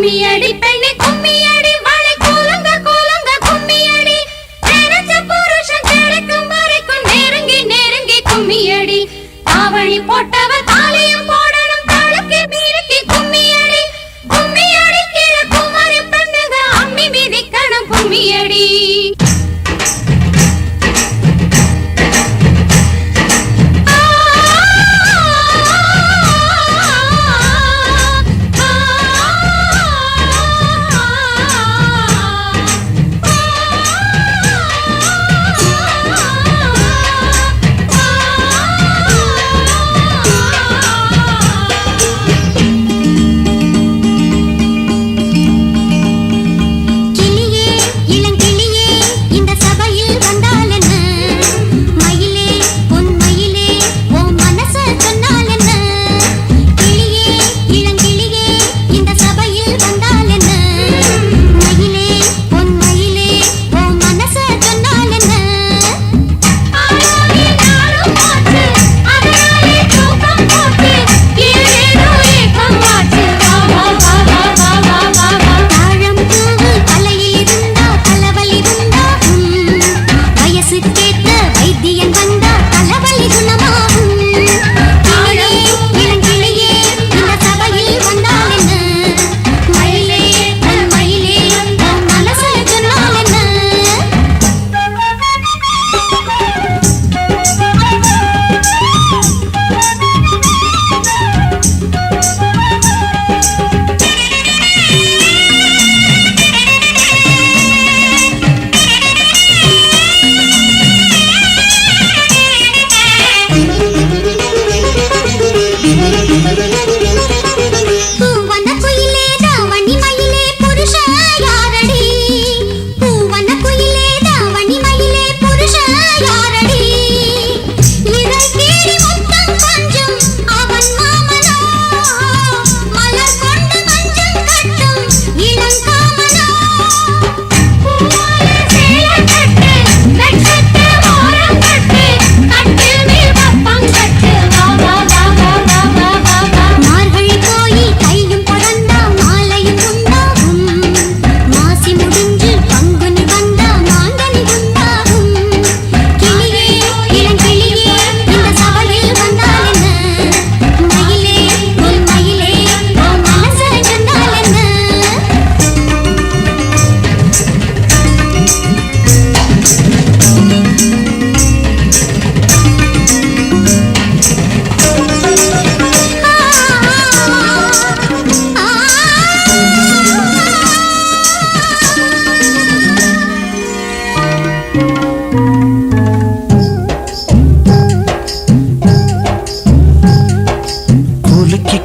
கும்மியடி பெண்ணே கும்மியடி வாழை கூலங்க கூலங்க கும்மியடி நினைச்ச புருஷன் கிடைக்கும் வரைக்கும் நெருங்கி நெருங்கி கும்மியடி தாவணி போட்டவ தாலியும் போடணும் தாளுக்கு மீறி கும்மியடி கும்மியடி கீழ குமரி பெண்ணுங்க அம்மி மிதிக்கணும் கும்மியடி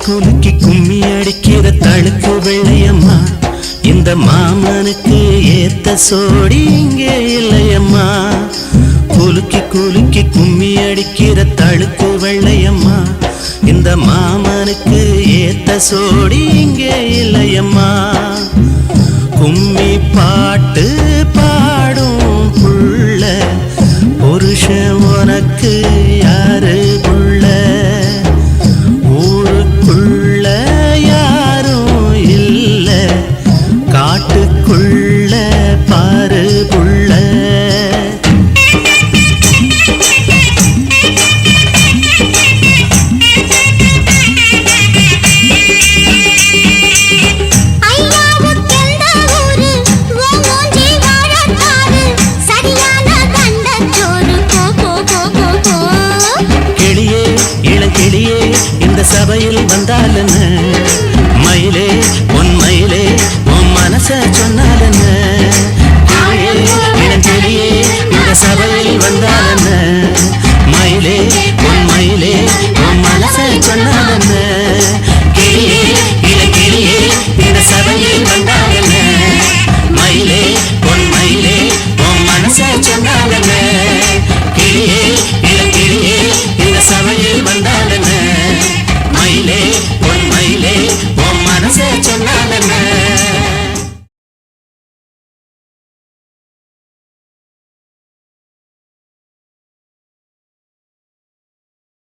குலுக்கி கும்மி அடிக்கிற தழுக்கு வெள்ளையம்மா இந்த மாமனுக்கு ஏத்த சோடி இங்கே இல்லையம்மா குலுக்கி கும்மி அடிக்கிற தழுக்கு வெள்ளையம்மா இந்த மாமனுக்கு ஏத்த சோடி இங்கே இல்லையம்மா கும்மி பாட்டு